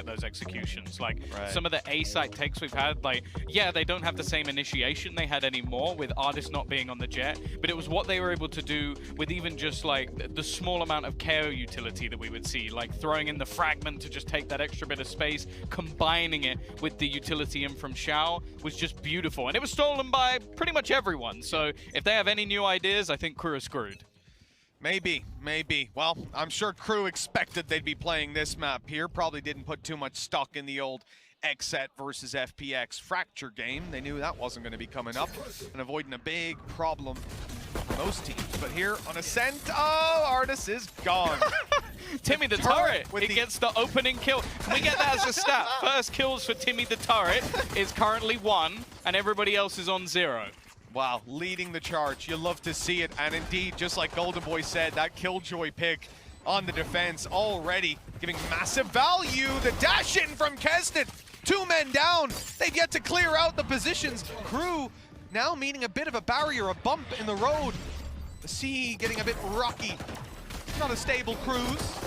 at those executions. Like, some of the A-site takes we've had, like, yeah, they don't have the same initiation they had anymore with Artist not being on the jet, but it was what they were able to do with even just, like, the small amount of KO utility that we would see, like throwing in the fragment to just take that extra bit of space, combining it with the utility in from Xiao was just beautiful. And it was stolen by pretty much everyone. So if they have any new ideas, I think KRU are screwed. Maybe. Well, I'm sure KRU expected they'd be playing this map here. Probably didn't put too much stock in the old XSET versus FPX fracture game. They knew that wasn't going to be coming up and avoiding a big problem for most teams. But here on Ascent, oh, Artis is gone. Timmy the Turret, it gets the opening kill. Can we get that as a stat? First kills for Timmy the Turret is currently 1, and everybody else is on 0. Wow, leading the charge. You love to see it. And indeed, just like Golden Boy said, that Killjoy pick on the defense already giving massive value. The dash in from Kesnet. 2 men down. They've yet to clear out the positions. KRU now meeting a bit of a barrier, a bump in the road. The sea getting a bit rocky. Not a stable cruise.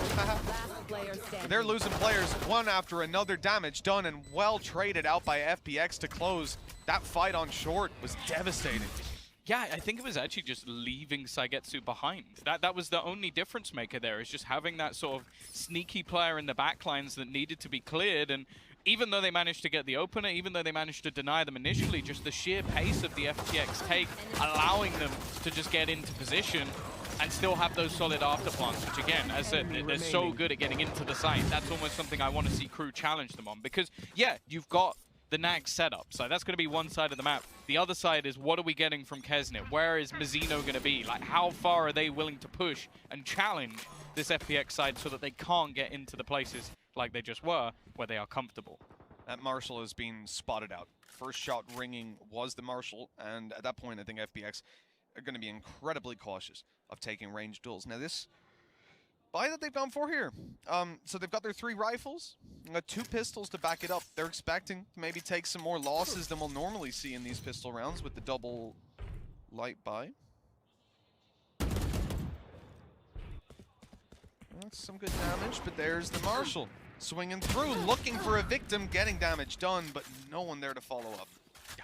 They're losing players one after another. Damage done and well traded out by FPX to close. That fight on short was devastating. Yeah, I think it was actually just leaving Saigetsu behind. That was the only difference maker there, is just having that sort of sneaky player in the backlines that needed to be cleared. And even though they managed to get the opener, even though they managed to deny them initially, just the sheer pace of the FPX take, allowing them to just get into position and still have those solid afterplants, which again, as I said, they're so good at getting into the site. That's almost something I want to see KRU challenge them on. Because, yeah, you've got the Nag setup, so that's going to be one side of the map. The other side is, what are we getting from Kesnet? Where is Mizzino going to be? Like, how far are they willing to push and challenge this FPX side so that they can't get into the places like they just were, where they are comfortable? That Marshall has been spotted out. First shot ringing was the Marshall, and at that point, I think FPX are going to be incredibly cautious of taking ranged duels. Now this buy that they've gone for here, so they've got their 3 rifles, got 2 pistols to back it up. They're expecting to maybe take some more losses than we'll normally see in these pistol rounds with the double light buy. That's some good damage, but there's the Marshall swinging through, looking for a victim, getting damage done, but no one there to follow up.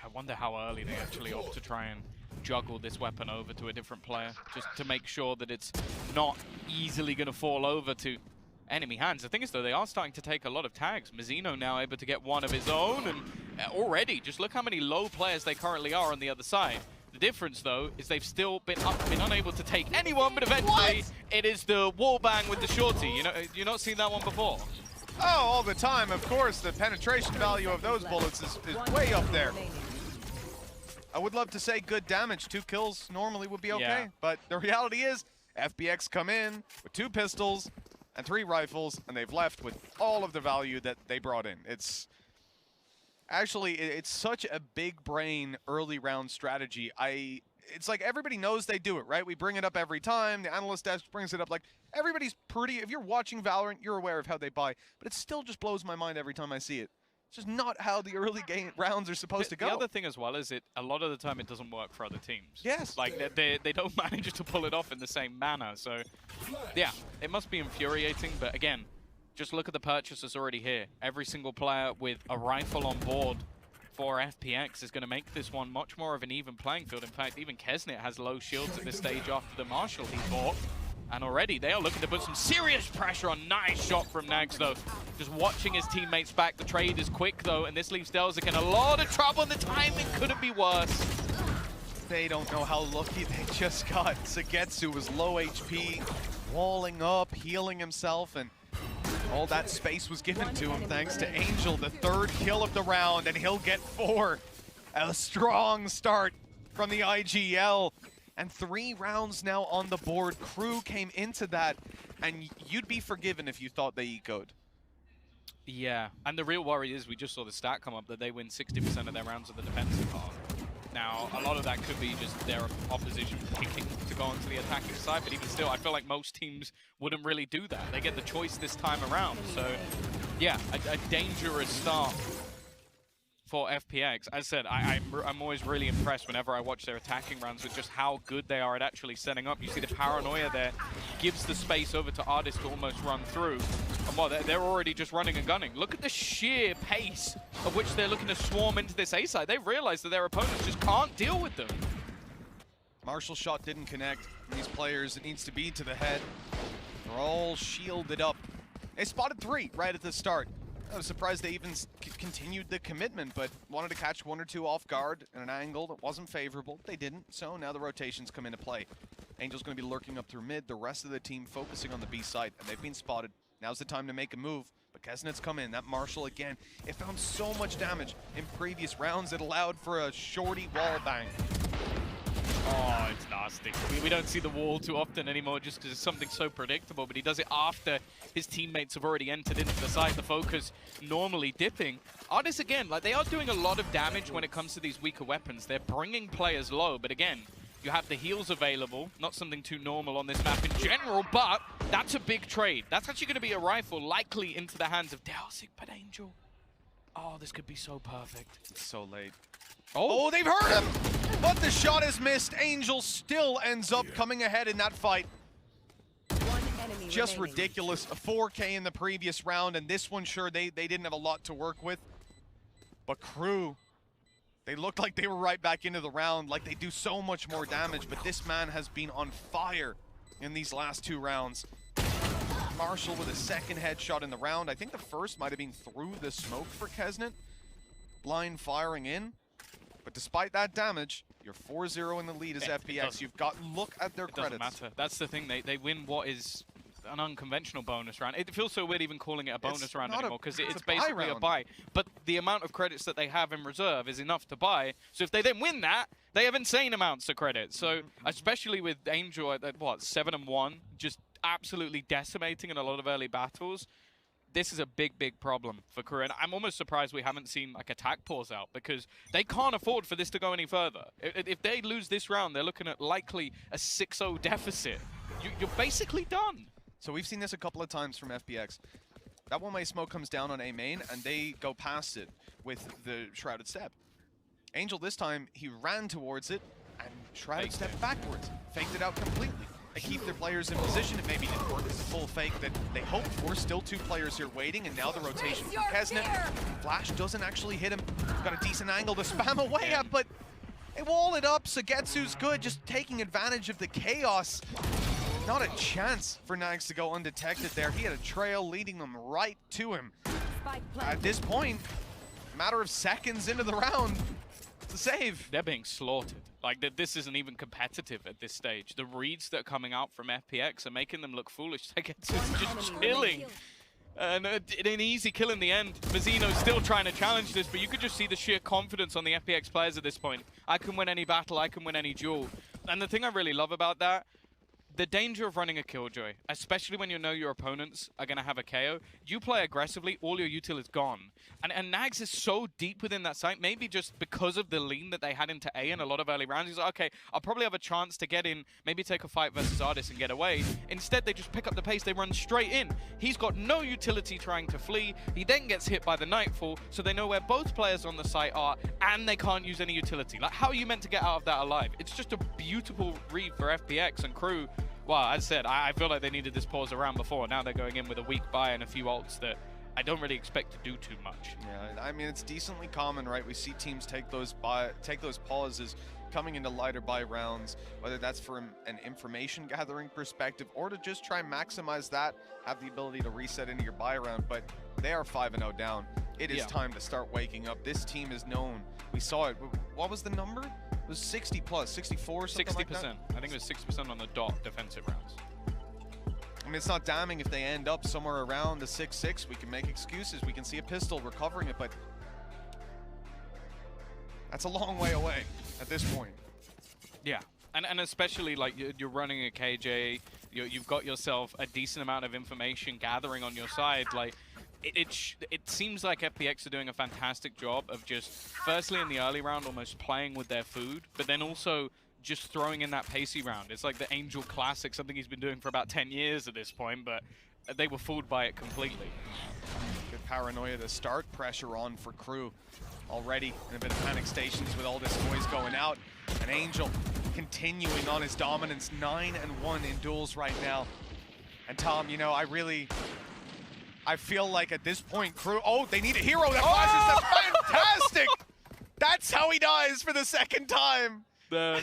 I wonder how early they actually opt to try and juggle this weapon over to a different player, just to make sure that it's not easily going to fall over to enemy hands. The thing is, though, they are starting to take a lot of tags. Mizzino now able to get one of his own, and already, just look how many low players they currently are on the other side. The difference, though, is they've still been unable to take anyone, but eventually it is the wall bang with the shorty. You know, you've not seen that one before. Oh, all the time, of course. The penetration value of those bullets is way up there. I would love to say good damage. 2 kills normally would be okay, but the reality is FPX come in with 2 pistols and 3 rifles, and they've left with all of the value that they brought in. It's actually, it's such a big brain early round strategy. It's like everybody knows they do it, right? We bring it up every time. The analyst desk brings it up. Like, everybody's pretty, if you're watching Valorant, you're aware of how they buy, but it still just blows my mind every time I see it. It's just not how the early game rounds are supposed to go. The other thing as well is a lot of the time it doesn't work for other teams. Yes. Like, they don't manage to pull it off in the same manner. So, yeah, it must be infuriating. But again, just look at the purchases already here. Every single player with a rifle on board for FPX is going to make this one much more of an even playing field. In fact, even Kesnet has low shields at this stage after the Marshall he bought. And already they are looking to put some serious pressure on. Nice shot from Nags, though. Just watching his teammates back. The trade is quick, though, and this leaves Delzik in a lot of trouble, and the timing couldn't be worse. They don't know how lucky they just got. Sagetsu was low HP, walling up, healing himself, and all that space was given to him thanks to Angel, the 3rd kill of the round, and he'll get 4. A strong start from the IGL. And 3 rounds now on the board. KRU came into that, and you'd be forgiven if you thought they ecoed. Yeah, and the real worry is, we just saw the stat come up, that they win 60% of their rounds of the defensive part. Now, a lot of that could be just their opposition picking to go onto the attacking side, but even still, I feel like most teams wouldn't really do that. They get the choice this time around. So, yeah, a dangerous start for FPX. As I said, I'm always really impressed whenever I watch their attacking rounds with just how good they are at actually setting up. You see the paranoia there, gives the space over to Artist to almost run through. And well, they're already just running and gunning. Look at the sheer pace of which they're looking to swarm into this A side. They realize that their opponents just can't deal with them. Marshall's shot didn't connect. These players, it needs to be to the head. They're all shielded up. They spotted 3 right at the start. I was surprised they even continued the commitment, but wanted to catch 1 or 2 off guard at an angle that wasn't favorable. They didn't, so now the rotations come into play. Angel's going to be lurking up through mid, the rest of the team focusing on the B side, and they've been spotted. Now's the time to make a move, but Kesnet's come in. That Marshall, again, it found so much damage in previous rounds. It allowed for a shorty wall bang. Oh, it's nasty. We don't see the wall too often anymore just because it's something so predictable, but he does it after his teammates have already entered into the site, the focus normally dipping. Artists, again, like they are doing a lot of damage when it comes to these weaker weapons. They're bringing players low, but again, you have the heals available, not something too normal on this map in general, but that's a big trade. That's actually going to be a rifle likely into the hands of Delsig, but Angel. Oh, this could be so perfect. It's so late. Oh, they've hurt him! But the shot is missed. Angel still ends up coming ahead in that fight. Just ridiculous. A 4K in the previous round, and this one, sure, they didn't have a lot to work with. But KRU, they looked like they were right back into the round, like they do so much more damage, but this man has been on fire in these last 2 rounds. Marshall with a second headshot in the round. I think the first might have been through the smoke for Kesnet. Blind firing in. But despite that damage, you're 4-0 in the lead as FPX. You've got look at their credits. Doesn't matter. That's the thing. They win what is an unconventional bonus round. It feels so weird even calling it a bonus round anymore because it's basically a buy. But the amount of credits that they have in reserve is enough to buy. So if they then win that, they have insane amounts of credits. So especially with Angel at what, 7-1, just absolutely decimating in a lot of early battles. This is a big, big problem for KRU, and I'm almost surprised we haven't seen like attack pause out because they can't afford for this to go any further. If they lose this round, they're looking at likely a 6-0 deficit. You're basically done. So we've seen this a couple of times from FPX. That one-way smoke comes down on A main, and they go past it with the Shrouded Step. Angel this time, he ran towards it, and Shrouded Step backwards. Faked it out completely. They keep their players in position. It maybe didn't work as the full fake that they hoped for. Still 2 players here waiting, and now the rotation from Kesnet. Flash doesn't actually hit him. Got a decent angle to spam away at, but they wall it up. Sagetsu's good, just taking advantage of the chaos. Not a chance for Nags to go undetected there. He had a trail leading them right to him. At this point, matter of seconds into the round, it's a save. They're being slaughtered. Like, this isn't even competitive at this stage. The reads that are coming out from FPX are making them look foolish. Sagetsu's just chilling. And an easy kill in the end. Mazzino's still trying to challenge this, but you could just see the sheer confidence on the FPX players at this point. I can win any battle, I can win any duel. And the thing I really love about that, the danger of running a Killjoy, especially when you know your opponents are going to have a KO, you play aggressively, all your util is gone. And Nags is so deep within that site, maybe just because of the lean that they had into A in a lot of early rounds. He's like, okay, I'll probably have a chance to get in, maybe take a fight versus Artis and get away. Instead, they just pick up the pace, they run straight in. He's got no utility trying to flee. He then gets hit by the Nightfall, so they know where both players on the site are, and they can't use any utility. Like, how are you meant to get out of that alive? It's just a beautiful read for FPX and KRU. Well, as I said, I feel like they needed this pause around before. Now they're going in with a weak buy and a few ults that I don't really expect to do too much. Yeah, I mean, it's decently common, right? We see teams take those pauses coming into lighter buy rounds, whether that's from an information gathering perspective or to just try and maximize that, have the ability to reset into your buy round. But they are 5-0 down. It is time to start waking up. This team is known. We saw it. What was the number? It was 60 plus, 64, something 60%. Like that? I think it was 60% on the dot defensive rounds. I mean, it's not damning if they end up somewhere around the 6-6. We can make excuses. We can see a pistol recovering it, but that's a long way away at this point. Yeah, and especially like you're running a KJ, you've got yourself a decent amount of information gathering on your side. Like, it seems like FPX are doing a fantastic job of just, firstly in the early round, almost playing with their food, but then also just throwing in that pacey round. It's like the Angel Classic, something he's been doing for about 10 years at this point, but they were fooled by it completely. Good paranoia to start, pressure on for KRU. Already in a bit of panic stations with all this noise going out. And Angel continuing on his dominance, 9-1 in duels right now. And Tom, you know, I I feel like at this point, KRU, oh, they need a hero that flashes them. Fantastic! That's how he dies for the second time. Oh,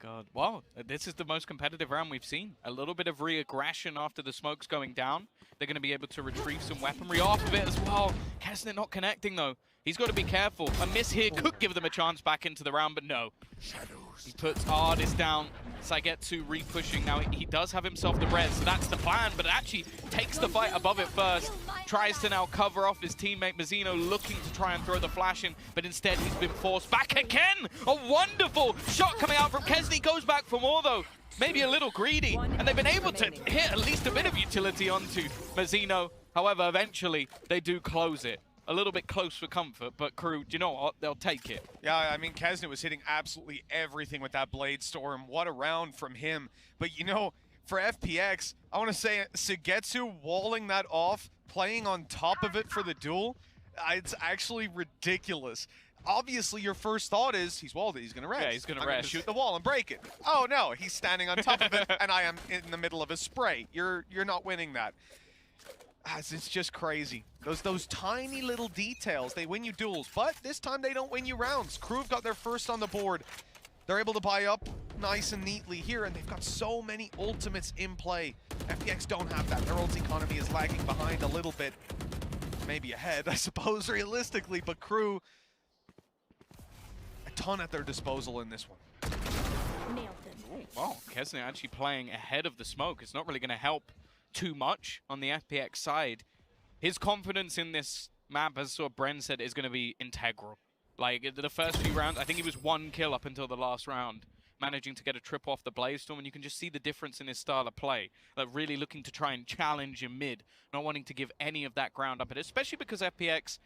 God. Wow, this is the most competitive round we've seen. A little bit of re-aggression after the smoke's going down. They're going to be able to retrieve some weaponry off of it as well. Kesnet not connecting, though. He's got to be careful. A miss here could give them a chance back into the round, but no. He puts Ardis down. Saigetsu re-pushing. Now, he does have himself the res, so that's the plan, but it actually takes the fight above it first. Tries to now cover off his teammate Mazzino, looking to try and throw the flash in, but instead he's been forced back again. A wonderful shot coming out from Kesney. Goes back for more, though. Maybe a little greedy, and they've been able to hit at least a bit of utility onto Mazzino. However, eventually, they do close it. A little bit close for comfort, but KRU, do you know what? They'll take it. Yeah, I mean, Kesnet was hitting absolutely everything with that Blade Storm. What a round from him. But, you know, for FPX, I want to say Saigetsu walling that off, playing on top of it for the duel, it's actually ridiculous. Obviously, your first thought is, he's walled it, he's going to rest. Yeah, he's going to rest. Shoot the wall and break it. Oh, no, he's standing on top of it, and I am in the middle of a spray. You're not winning that. It's just crazy. Those tiny little details, they win you duels, but this time they don't win you rounds. KRU have got their first on the board. They're able to buy up nice and neatly here, and they've got so many ultimates in play. FPX don't have that. Their ult economy is lagging behind a little bit. Maybe ahead, I suppose, realistically, but KRU, a ton at their disposal in this one. Ooh, wow, Kesnet actually playing ahead of the smoke. It's not really going to help too much on the FPX side. His confidence in this map, as sort of Bren said, is going to be integral. Like, the first few rounds, I think he was 1 kill up until the last round, managing to get a trip off the Blaze Storm, and you can just see the difference in his style of play. Like, really looking to try and challenge in mid, not wanting to give any of that ground up, and especially because FPX,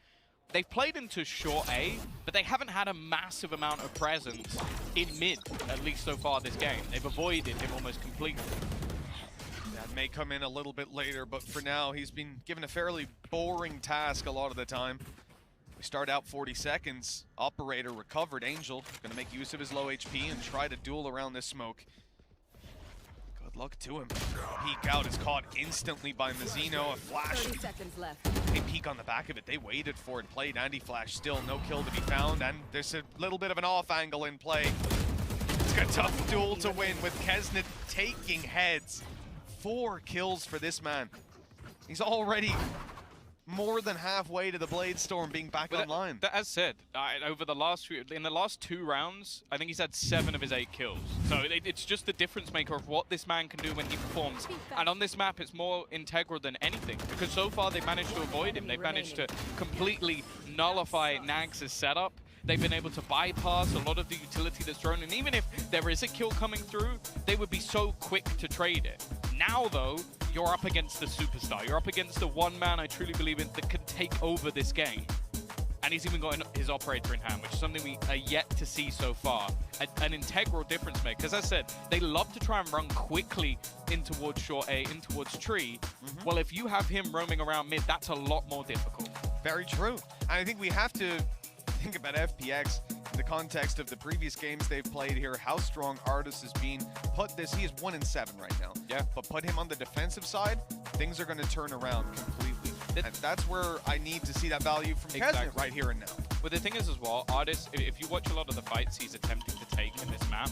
they've played into short A, but they haven't had a massive amount of presence in mid, at least so far this game. They've avoided him almost completely. That may come in a little bit later, but for now, he's been given a fairly boring task a lot of the time. We start out 40 seconds. Operator recovered. Angel gonna make use of his low HP and try to duel around this smoke. Good luck to him. Peek out is caught instantly by Mazzino. A flash. 30 seconds left. They peek on the back of it. They waited for it. Played anti-flash. Still no kill to be found, and there's a little bit of an off angle in play. It's a tough duel to win with Kesnet taking heads. 4 kills for this man. He's already more than halfway to the Blade Storm being back online. As said, over the last in the last 2 rounds, I think he's had 7 of his 8 kills. So it's just the difference maker of what this man can do when he performs. And on this map, it's more integral than anything, because so far they've managed to avoid him. They've managed to completely nullify Nags' setup. They've been able to bypass a lot of the utility that's thrown, and even if there is a kill coming through, they would be so quick to trade it. Now, though, you're up against the superstar. You're up against the one man I truly believe in that can take over this game. And he's even got his operator in hand, which is something we are yet to see so far. An integral difference maker. As I said, they love to try and run quickly in towards short A, in towards tree. Well, if you have him roaming around mid, that's a lot more difficult. Very true. And I think we have to think about FPX in the context of the previous games they've played here, how strong Ardis has been. He is 1-7 right now. Yeah. But put him on the defensive side, things are going to turn around completely. And that's where I need to see that value from Kesnet right here and now. But the thing is as well, Ardis, if you watch a lot of the fights he's attempting to take in this map,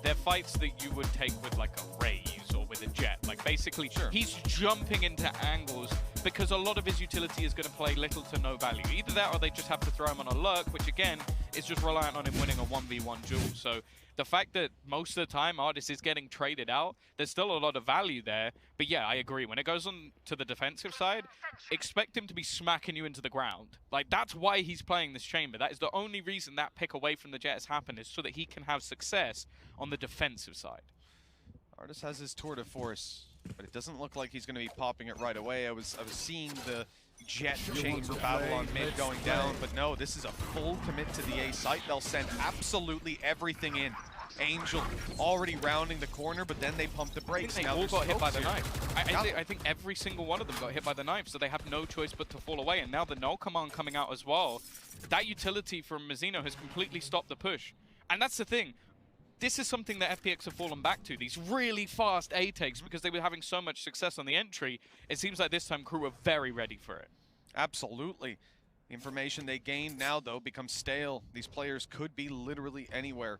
they're fights that you would take with like a Raze or with a Jet. Like basically, he's jumping into angles because a lot of his utility is going to play little to no value. Either that or they just have to throw him on a lurk, which again is just reliant on him winning a 1v1 duel. So the fact that most of the time Ardis is getting traded out, there's still a lot of value there. But yeah, I agree. When it goes on to the defensive side, expect him to be smacking you into the ground. Like, that's why he's playing this chamber. That is the only reason that pick away from the Jet has happened, is so that he can have success on the defensive side. Ardis has his tour de force, but it doesn't look like he's going to be popping it right away. I was seeing the Jet chamber battle on mid going down, but no, this is a full commit to the A site. They'll send absolutely everything in. Angel already rounding the corner, but then they pump the brakes. They all got hit by the knife. I think every single one of them got hit by the knife, so they have no choice but to fall away. And now the null command coming out as well. That utility from Mazzino has completely stopped the push. And that's the thing. this is something that FPX have fallen back to, these really fast A takes, because they were having so much success on the entry. It seems like this time KRU are very ready for it. Absolutely. The information they gained now, though, becomes stale. These players could be literally anywhere.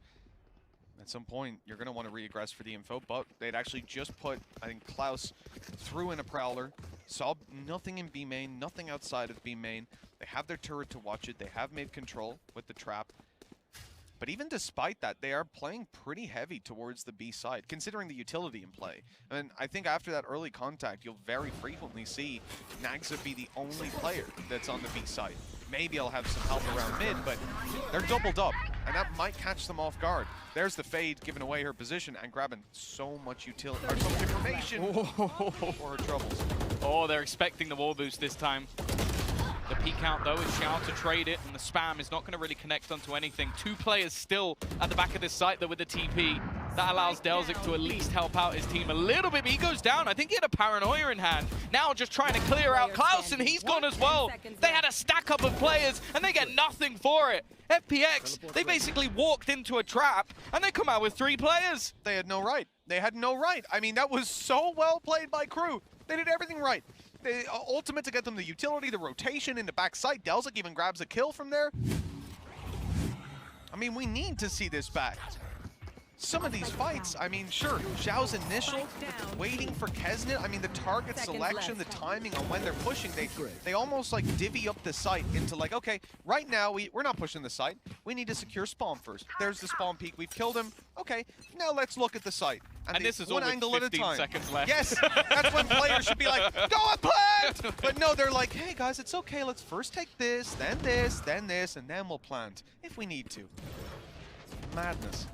At some point, you're going to want to re-aggress for the info, but they'd actually just put, I think, Klaus threw in a Prowler, saw nothing in B main, nothing outside of B main. They have their turret to watch it. They have made control with the trap. But even despite that, they are playing pretty heavy towards the B side, considering the utility in play. And I think after that early contact, you'll very frequently see Nagza be the only player that's on the B side. Maybe I'll have some help around mid, but they're doubled up, and that might catch them off guard. There's the Fade giving away her position and grabbing so much utility, or so much information for her troubles. Oh, they're expecting the wall boost this time. The peek out, though, is Xiao to trade it, and the spam is not going to really connect onto anything. 2 players still at the back of this site, though, with the TP. That allows Delzik to at least help out his team a little bit, but he goes down. I think he had a Paranoia in hand. Now just trying to clear out Klaus, and he's gone as well. They had a stack up of players, and they get nothing for it. FPX, they basically walked into a trap, and they come out with 3 players. They had no right. They had no right. I mean, that was so well played by KRU. They did everything right. The ultimate to get them the utility, the rotation into back sight. Delzik even grabs a kill from there. I mean, we need to see this back. Some of these fights, I mean, sure, Xiao's initial, waiting for Kesnet, I mean, the target selection, the timing on when they're pushing, they almost like divvy up the site into like, okay, right now we're not pushing the site. We need to secure spawn first. There's the spawn peak. We've killed him. Okay, now let's look at the site. And this is one all angle with at a 15 time. seconds left. Yes, that's when players should be like, go and plant! But no, they're like, hey guys, it's okay. Let's first take this, then this, then this, and then we'll plant if we need to. Madness.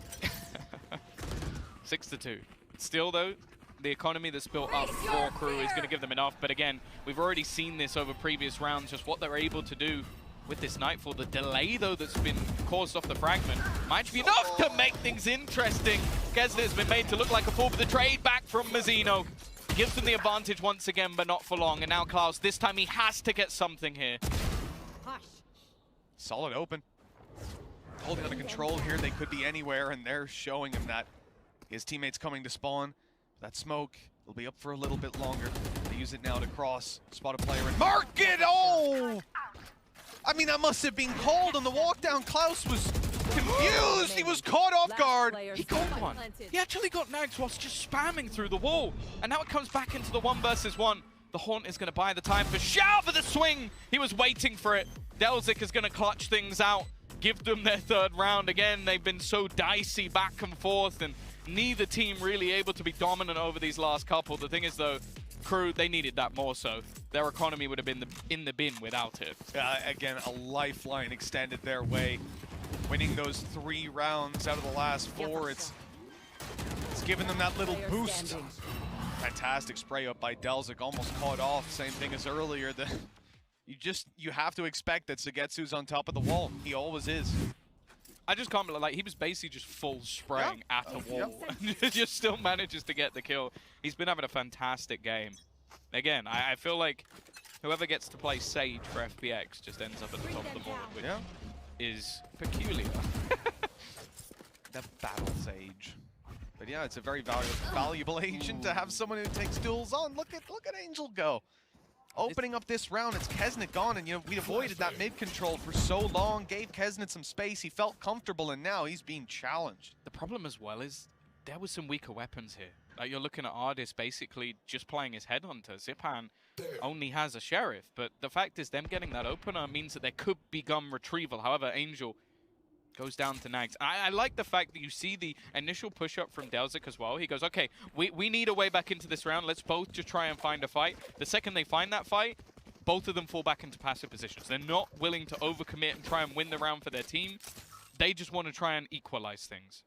6-2. Still, though, the economy that's built up for KRU is going to give them enough. But again, we've already seen this over previous rounds, just what they're able to do with this Nightfall. The delay, though, that's been caused off the fragment might be enough to make things interesting. Kesnet has been made to look like a fool, but the trade back from Mazzino gives them the advantage once again, but not for long. And now Klaus, this time he has to get something here. Solid open. Holding under control here. They could be anywhere, and they're showing him that. His teammates coming to spawn. That smoke will be up for a little bit longer. They use it now to cross. Spot a player and mark it! Oh! I mean, that must have been cold on the walk down. Klaus was confused. He was caught off guard. He got one. He actually got Nags whilst just spamming through the wall. And now it comes back into the 1 versus 1. The Haunt is going to buy the time for Xiao for the swing. He was waiting for it. Delzik is going to clutch things out. Give them their 3rd round. Again, they've been so dicey back and forth, and neither team really able to be dominant over these last couple. The thing is, though, KRU, they needed that more so. Their economy would have been in the bin without it. Again, a lifeline extended their way. Winning those 3 rounds out of the last 4, it's given them that little boost. Fantastic spray up by Delzik, almost caught off. Same thing as earlier. You have to expect that Sagetsu's on top of the wall. He always is. I just can't believe, like, he was basically just full spraying at a wall. Just still manages to get the kill. He's been having a fantastic game. Again, I feel like whoever gets to play Sage for FPX just ends up at the top of the board, which is peculiar. The Battle Sage. But yeah, it's a very valuable agent to have someone who takes duels on. Look at Angel go. Opening up this round, it's Kesnet gone, and you know, we avoided that mid control for so long, gave Kesnet some space, he felt comfortable, and now he's being challenged. The problem as well is there was some weaker weapons here. Like, you're looking at Ardis basically just playing his headhunter. Zipan only has a Sheriff, but the fact is them getting that opener means that there could be gun retrieval. However, Angel goes down to Nags. I like the fact that you see the initial push-up from Delzik as well. He goes, okay, we need a way back into this round. Let's both just try and find a fight. The second they find that fight, both of them fall back into passive positions. They're not willing to overcommit and try and win the round for their team. They just want to try and equalize things.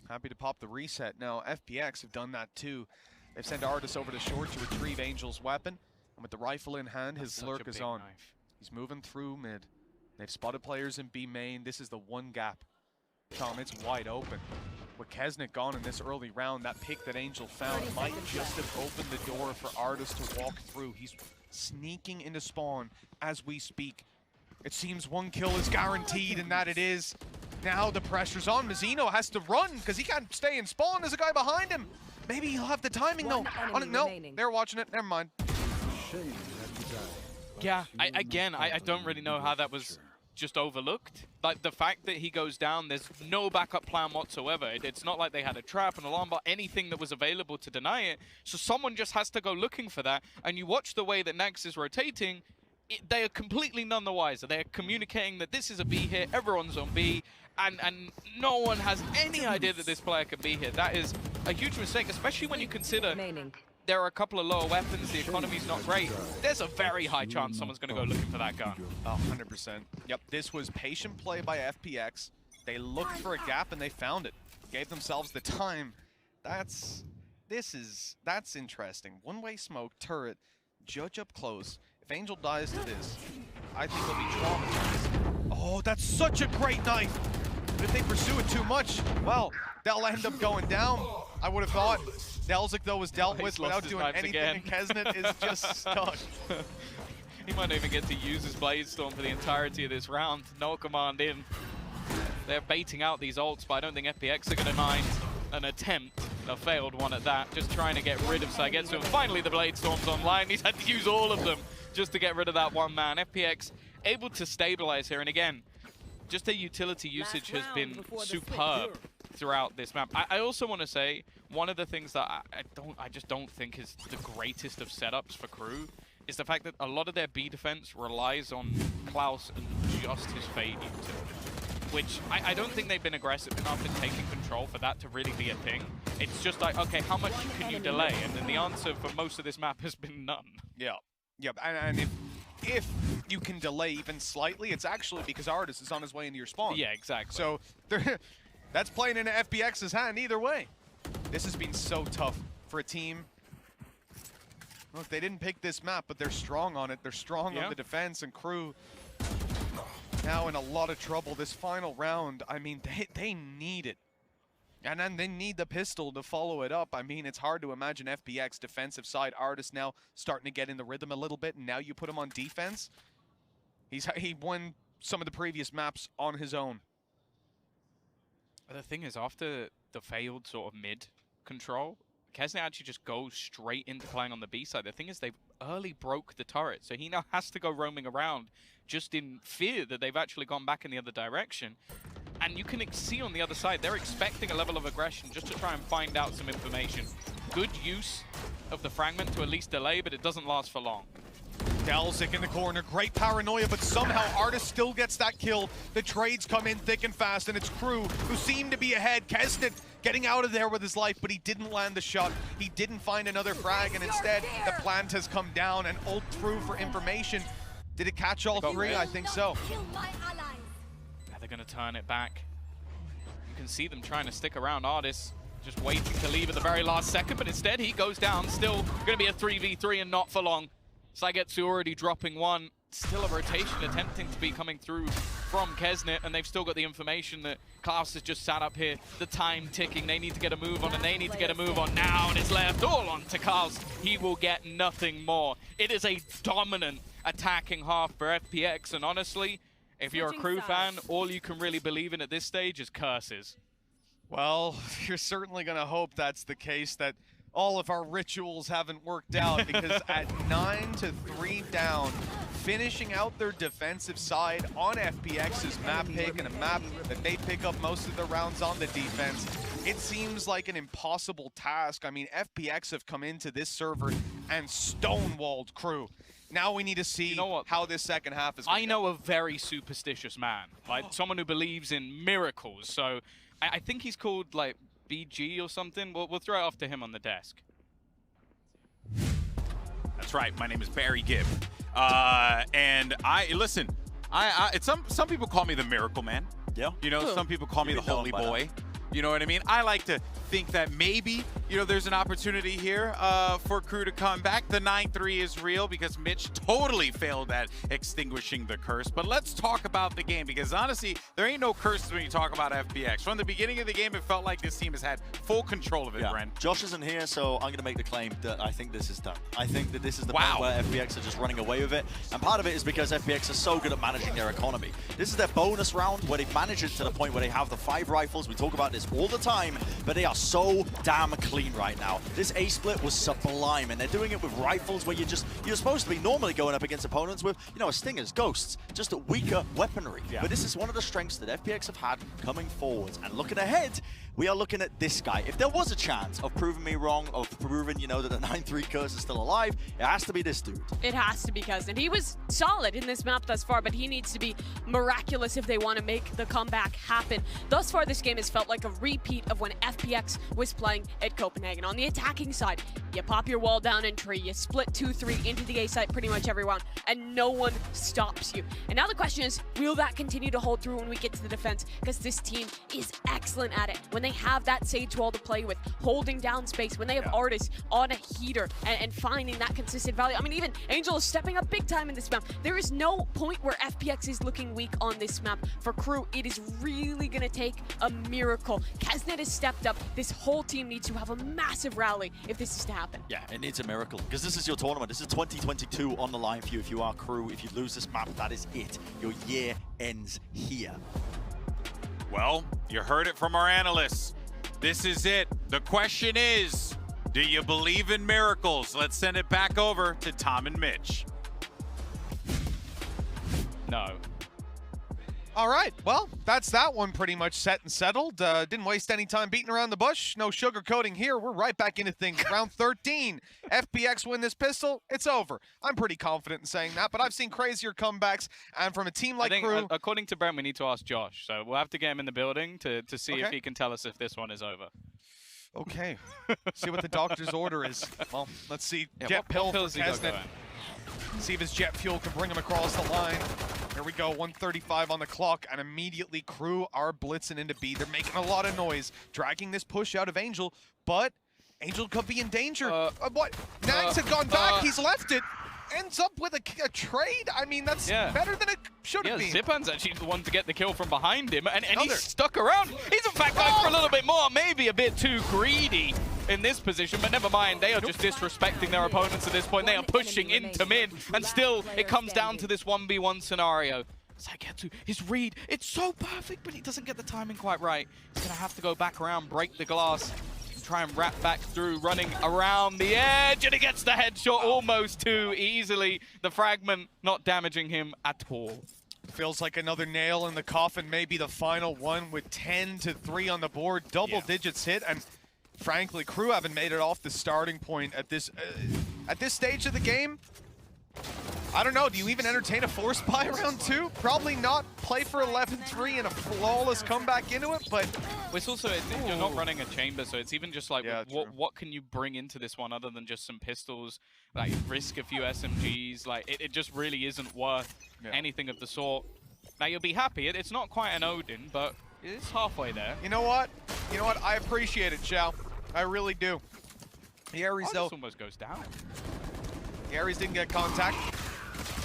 Happy to pop the reset. Now, FPX have done that too. They've sent Ardis over to short to retrieve Angel's weapon. And with the rifle in hand, his lurk is on. He's moving through mid. They've spotted players in B main. This is the one gap. Tom, it's wide open. With Kesnet gone in this early round, that pick that Angel found might just have opened the door for Ardis to walk through. He's sneaking into spawn as we speak. It seems one kill is guaranteed, and that it is. Now the pressure's on. Mazzino has to run because he can't stay in spawn. There's a guy behind him. Maybe he'll have the timing though. On it, no, they're watching it. Never mind. Yeah, I don't really know how that was just overlooked. Like, the fact that he goes down, there's no backup plan whatsoever. It's not like they had a trap, an alarm bot, anything that was available to deny it. So someone just has to go looking for that. And you watch the way that Nax is rotating, they are completely none the wiser. They're communicating that this is a B hit, everyone's on B, and no one has any idea that this player can be here. That is a huge mistake, especially when you consider there are a couple of lower weapons, the economy's not great. There's a very high chance someone's going to go looking for that gun. Oh, 100%. Yep, this was patient play by FPX. They looked for a gap and they found it. Gave themselves the time. That's interesting. One-way smoke, turret, judge up close. If Angel dies to this, I think they'll be traumatized. Oh, that's such a great knife! But if they pursue it too much, well, they'll end up going down, I would have thought. Delzik, though, was dealt with without doing anything, and Kesnet is just stuck. He might not even get to use his Blade Storm for the entirety of this round. No command in. They're baiting out these ults, but I don't think FPX are going to mind an attempt. A failed one at that, just trying to get rid of Saigetsu. And finally the Blade Storm's online. He's had to use all of them just to get rid of that one man. FPX able to stabilize here, and again, just their utility usage has been superb throughout this map. I also want to say, one of the things that I just don't think is the greatest of setups for KRU is the fact that a lot of their B defense relies on Klaus and just his fade utility, which I don't think they've been aggressive enough in taking control for that to really be a thing. It's just like, okay, how much can you delay? And then the answer for most of this map has been none. Yeah, and if you can delay even slightly, it's actually because Artis is on his way into your spawn. Yeah, exactly. So that's playing into FPX's hand either way. This has been so tough for a team. Look, they didn't pick this map, but they're strong on it. They're strong on the defense, and KRU now in a lot of trouble this final round. I mean, they need it. And then they need the pistol to follow it up. I mean, it's hard to imagine FPX defensive side. Artis now starting to get in the rhythm a little bit, and now you put him on defense. He won some of the previous maps on his own. But the thing is, after the failed sort of mid control, Kesnet actually just goes straight into playing on the B side. The thing is, they've early broke the turret, so he now has to go roaming around just in fear that they've actually gone back in the other direction. And you can see on the other side, they're expecting a level of aggression just to try and find out some information. Good use of the fragment to at least delay, but it doesn't last for long. Delzik in the corner, great paranoia, but somehow Artis still gets that kill. The trades come in thick and fast, and it's KRU who seem to be ahead. Kesnet getting out of there with his life, but he didn't land the shot. He didn't find another frag, and instead the plant has come down and ult through for information. Did it catch all three? I think so. They're going to turn it back. You can see them trying to stick around Artis, just waiting to leave at the very last second, but instead he goes down. Still going to be a 3v3 and not for long. Saigetsu already dropping one. Still a rotation attempting to be coming through from Kesnet, and they've still got the information that Klaus has just sat up here. The time ticking. They need to get a move on, and they need to get a move on now, and it's left all on to Klaus. He will get nothing more. It is a dominant attacking half for FPX, and honestly, if you're a KRU fan, all you can really believe in at this stage is curses. Well, you're certainly going to hope that's the case, that all of our rituals haven't worked out, because at 9-3 down, finishing out their defensive side on FPX's map pick, and a map that they pick up most of the rounds on the defense, it seems like an impossible task. I mean, FPX have come into this server and stonewalled KRU. Now we need to see how this second half is going to go. I know a very superstitious man, like someone who believes in miracles. So I think he's called like BG or something. We'll throw it off to him on the desk. That's right. My name is Barry Gibb, and some people call me the Miracle Man. Yeah. You know, some people call me the Holy Boy. You know what I mean? I like to think that maybe, you know, there's an opportunity here for KRU to come back. The 9-3 is real because Mitch totally failed at extinguishing the curse. But let's talk about the game, because honestly, there ain't no curses when you talk about FPX. From the beginning of the game, it felt like this team has had full control of it, Brent. Josh isn't here, so I'm going to make the claim that I think this is done. I think that this is the point where FPX are just running away with it. And part of it is because FPX are so good at managing their economy. This is their bonus round where they manage it to the point where they have the 5 rifles. We talk about this all the time, but they are so damn clean right now. This A split was sublime, and they're doing it with rifles where you're supposed to be normally going up against opponents with, you know, stingers, ghosts, just a weaker weaponry. But this is one of the strengths that FPX have had coming forwards. And looking ahead, we are looking at this guy. If there was a chance of proving me wrong, of proving, you know, that the 9-3 curse is still alive, it has to be this dude. It has to be Cousin. He was solid in this map thus far, but he needs to be miraculous if they want to make the comeback happen. Thus far, this game has felt like a repeat of when FPX was playing at Copenhagen. On the attacking side, you pop your wall down in tree, you split 2-3 into the A site pretty much everyone, and no one stops you. And now the question is, will that continue to hold through when we get to the defense? Because this team is excellent at it. When they have that Sage wall to play with, holding down space, when they have artists on a heater and finding that consistent value. I mean, even Angel is stepping up big time in this map. There is no point where FPX is looking weak on this map. For KRU, it is really going to take a miracle. Kesnet has stepped up. This whole team needs to have a massive rally if this is to happen. Yeah, it needs a miracle, because this is your tournament. This is 2022 on the line for you. If you are KRU, if you lose this map, that is it. Your year ends here. Well, you heard it from our analysts. This is it. The question is, do you believe in miracles? Let's send it back over to Tom and Mitch. No. All right, well, that's that one pretty much set and settled. Didn't waste any time beating around the bush. No sugarcoating here. We're right back into things. Round 13. FPX win this pistol, it's over. I'm pretty confident in saying that, but I've seen crazier comebacks, and from a team like KRU... according to Brent, we need to ask Josh, so we'll have to get him in the building to see if he can tell us if this one is over. Okay. See what the doctor's order is. Well, let's see. Yeah, Jet what pill for pills he got Kesnet. going? See if his jet fuel can bring him across the line. Here we go, 1:35 on the clock, and immediately KRU are blitzing into B. They're making a lot of noise, dragging this push out of Angel, but Angel could be in danger. What? Nags had gone back, he's left it. Ends up with a trade? I mean, that's better than it should have been. Zipan's actually the one to get the kill from behind him, and he's stuck around. He's in fact going for a little bit more, maybe a bit too greedy in this position, but never mind. They are just disrespecting their opponents at this point. They are pushing into mid, and still it comes down to this 1v1 scenario. Sagetsu, his read, it's so perfect, but he doesn't get the timing quite right. He's gonna have to go back around, break the glass, try and wrap back through, running around the edge, and he gets the headshot almost too easily. The fragment not damaging him at all. Feels like another nail in the coffin, maybe the final one with 10-3 on the board, double digits hit, and frankly, KRU haven't made it off the starting point at this stage of the game. I don't know, do you even entertain a force buy round 2? Probably not. Play for 11-3 and a flawless comeback into it, but... It's also, you're not running a chamber, so it's even just like, what can you bring into this one other than just some pistols, like risk a few SMGs, like it just really isn't worth anything of the sort. Now you'll be happy, it's not quite an Odin, but it's halfway there. You know what? You know what? I appreciate it, Shao. I really do. The Ares, though... This almost goes down. The Ares didn't get contact.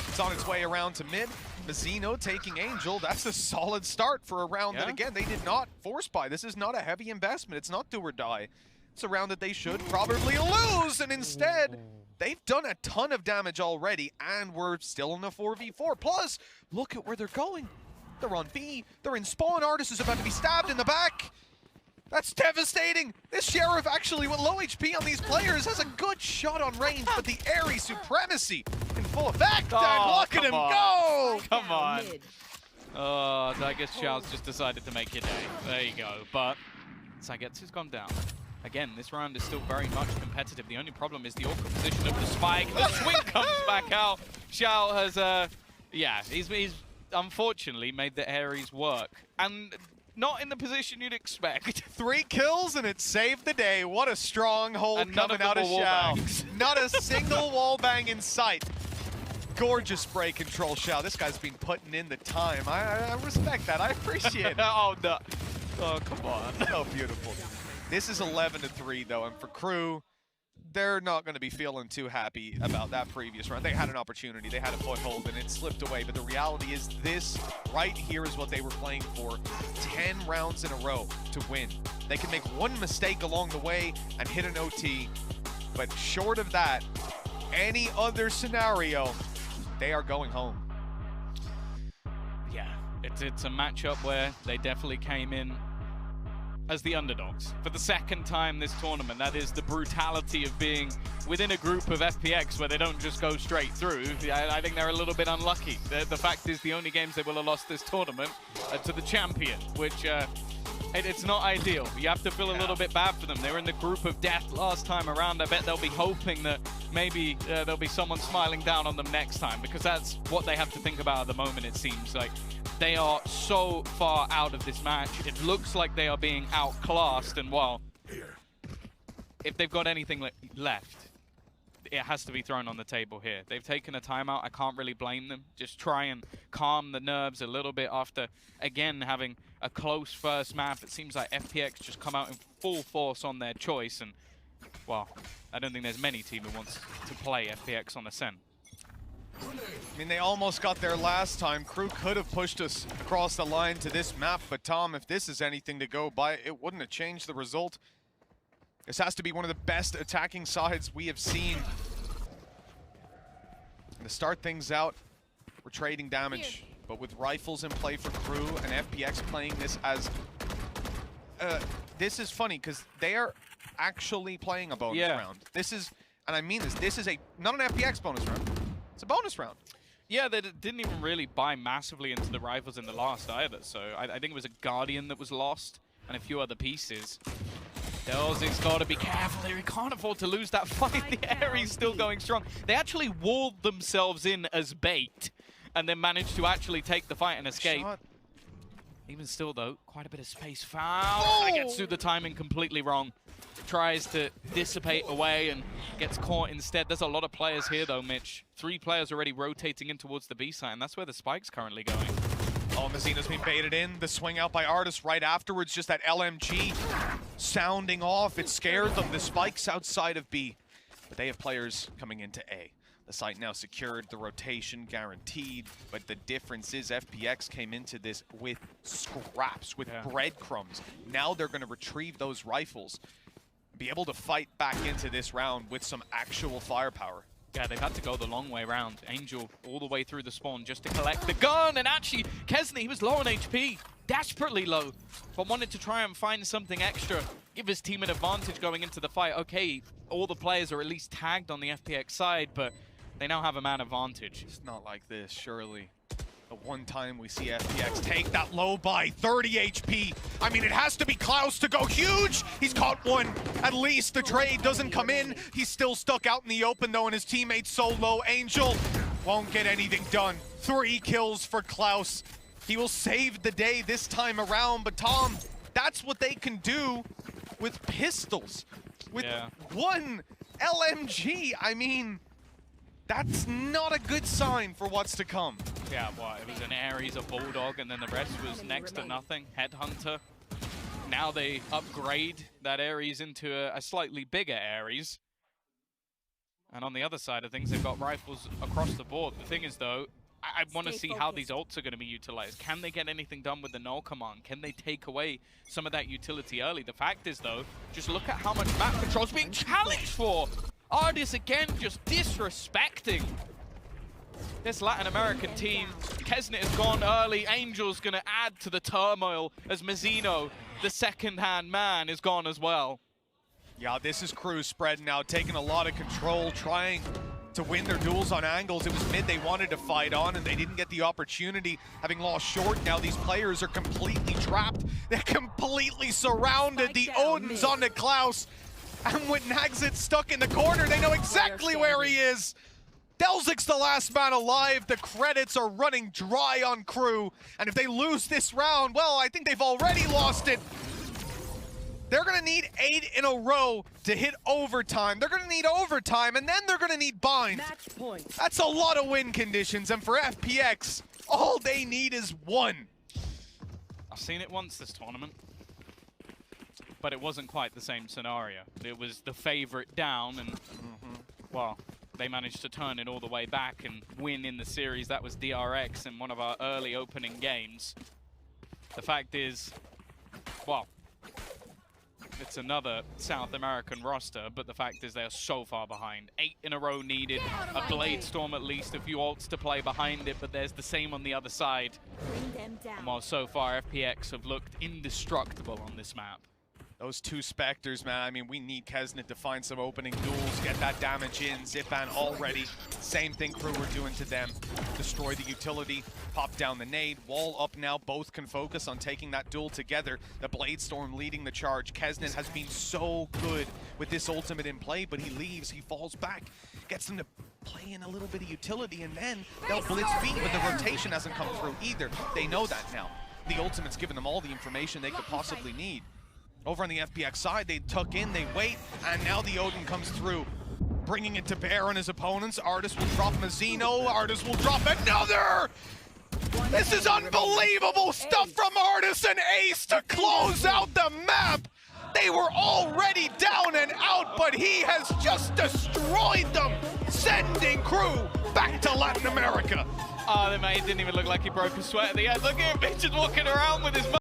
It's on its way around to mid. Mazzino taking Angel. That's a solid start for a round that, again, they did not force buy. This is not a heavy investment. It's not do or die. It's a round that they should probably lose, and instead, they've done a ton of damage already, and we're still in the 4v4. Plus, look at where they're going. They're on B. They're in spawn. Artist is about to be stabbed in the back. That's devastating! This Sheriff actually with low HP on these players has a good shot on range, but the Ares supremacy in full effect! And look at him go! Come on. Oh, I guess Xiao's just decided to make your day. There you go. But Sagetsu's gone down. Again, this round is still very much competitive. The only problem is the awkward position of the spike. The swing comes back out. Xiao has, he's unfortunately made the Ares work. And not in the position you'd expect. 3 kills and it saved the day. What a strong hold coming out of Xiao. Not a single wall bang in sight. Gorgeous spray control, Xiao. This guy's been putting in the time. I respect that. I appreciate it. Oh, no. Oh, come on. Oh, beautiful. This is 11-3, though, and for KRU, they're not going to be feeling too happy about that previous round. They had an opportunity, they had a foothold, and it slipped away. But the reality is this right here is what they were playing for. 10 rounds in a row to win. They can make one mistake along the way and hit an OT. But short of that, any other scenario, they are going home. Yeah, it's a matchup where they definitely came in as the underdogs for the second time this tournament. That is the brutality of being within a group of FPX where they don't just go straight through. I think they're a little bit unlucky. The fact is the only games they will have lost this tournament are to the champion, which it's not ideal. You have to feel a little bit bad for them. They were in the group of death last time around. I bet they'll be hoping that maybe there'll be someone smiling down on them next time, because that's what they have to think about at the moment, it seems. Like, they are so far out of this match. It looks like they are being outclassed, and well, if they've got anything left, it has to be thrown on the table here. They've taken a timeout. I can't really blame them. Just try and calm the nerves a little bit after, again, having a close first map. It seems like FPX just come out in full force on their choice, and well, I don't think there's many team who wants to play FPX on Ascent. I mean, they almost got there last time. KRU could have pushed us across the line to this map, but Tom, if this is anything to go by, it wouldn't have changed the result. This has to be one of the best attacking sides we have seen. And to start things out, we're trading damage, but with rifles in play for KRU and FPX playing this as... this is funny, because they are actually playing a bonus round. This is, and I mean this is not an FPX bonus round. It's a bonus round. Yeah, they didn't even really buy massively into the rifles in the last either, so I think it was a Guardian that was lost and a few other pieces. Delzic's got to be careful here. He can't afford to lose that fight. The Ares still going strong. They actually walled themselves in as bait and then managed to actually take the fight and escape. Even still, though, quite a bit of space found. That gets through the timing completely wrong. Tries to dissipate away and gets caught instead. There's a lot of players here, though, Mitch. 3 players already rotating in towards the B side, and that's where the spike's currently going. Oh, Mazina's been baited in. The swing out by Artis right afterwards. Just that LMG sounding off. It scared them. The spike's outside of B. But they have players coming into A. The site now secured, the rotation guaranteed, but the difference is FPX came into this with scraps, with breadcrumbs. Now they're going to retrieve those rifles, be able to fight back into this round with some actual firepower. Yeah, they've had to go the long way around. Angel all the way through the spawn just to collect the gun, and actually, Kesney, he was low on HP, desperately low, but wanted to try and find something extra, give his team an advantage going into the fight. Okay, all the players are at least tagged on the FPX side, but they now have a man advantage. It's not like this, surely. The one time we see FPX take that low by 30 HP. I mean, it has to be Klaus to go huge. He's caught one. At least the trade doesn't come in. He's still stuck out in the open, though, and his teammate's so low. Angel won't get anything done. 3 kills for Klaus. He will save the day this time around, but Tom, that's what they can do with pistols. With one LMG, I mean... That's not a good sign for what's to come. Yeah, well, it was an Ares, a Bulldog, and then the rest was next to nothing. Headhunter. Now they upgrade that Ares into a slightly bigger Ares. And on the other side of things, they've got rifles across the board. The thing is, though, I want to see how these ults are going to be utilized. Can they get anything done with the null command? Can they take away some of that utility early? The fact is, though, just look at how much map control's being challenged for. Artis again just disrespecting this Latin American team. Kesnet has gone early. Angel's going to add to the turmoil as Mazzino, the second-hand man, is gone as well. Yeah, this is KRU spread now, taking a lot of control, trying to win their duels on angles. It was mid they wanted to fight on, and they didn't get the opportunity. Having lost short, now these players are completely trapped. They're completely surrounded. The Odin's on to Klaus. And with Nagzit stuck in the corner, they know exactly where he is. Delzic's the last man alive. The credits are running dry on KRU. And if they lose this round, well, I think they've already lost it. They're going to need 8 in a row to hit overtime. They're going to need overtime, and then they're going to need binds. That's a lot of win conditions. And for FPX, all they need is 1. I've seen it once this tournament. but it wasn't quite the same scenario. It was the favorite down, and well, they managed to turn it all the way back and win in the series. That was DRX in one of our early opening games. The fact is, well, it's another South American roster, but the fact is they're so far behind. 8 in a row needed, a Blade Storm at least, a few ults to play behind it, but there's the same on the other side. And while so far FPX have looked indestructible on this map. Those 2 Spectres, man, I mean, we need Kesnet to find some opening duels, get that damage in. Zipan already, same thing KRU were doing to them. Destroy the utility, pop down the nade, wall up now, both can focus on taking that duel together. The Blade Storm leading the charge. Kesnet has been so good with this ultimate in play, but he leaves, he falls back, gets them to play in a little bit of utility, and then they'll blitz B, but the rotation hasn't come through either. They know that now. The ultimate's given them all the information they could possibly need. Over on the FPX side, they tuck in, they wait, and now the Odin comes through, bringing it to bear on his opponents. Artis will drop Mazzino, Artis will drop another! This is unbelievable stuff from Artis and Ace to close out the map! They were already down and out, but he has just destroyed them, sending KRU back to Latin America. Oh, the mate didn't even look like he broke a sweat at the end. Look at him, just walking around with his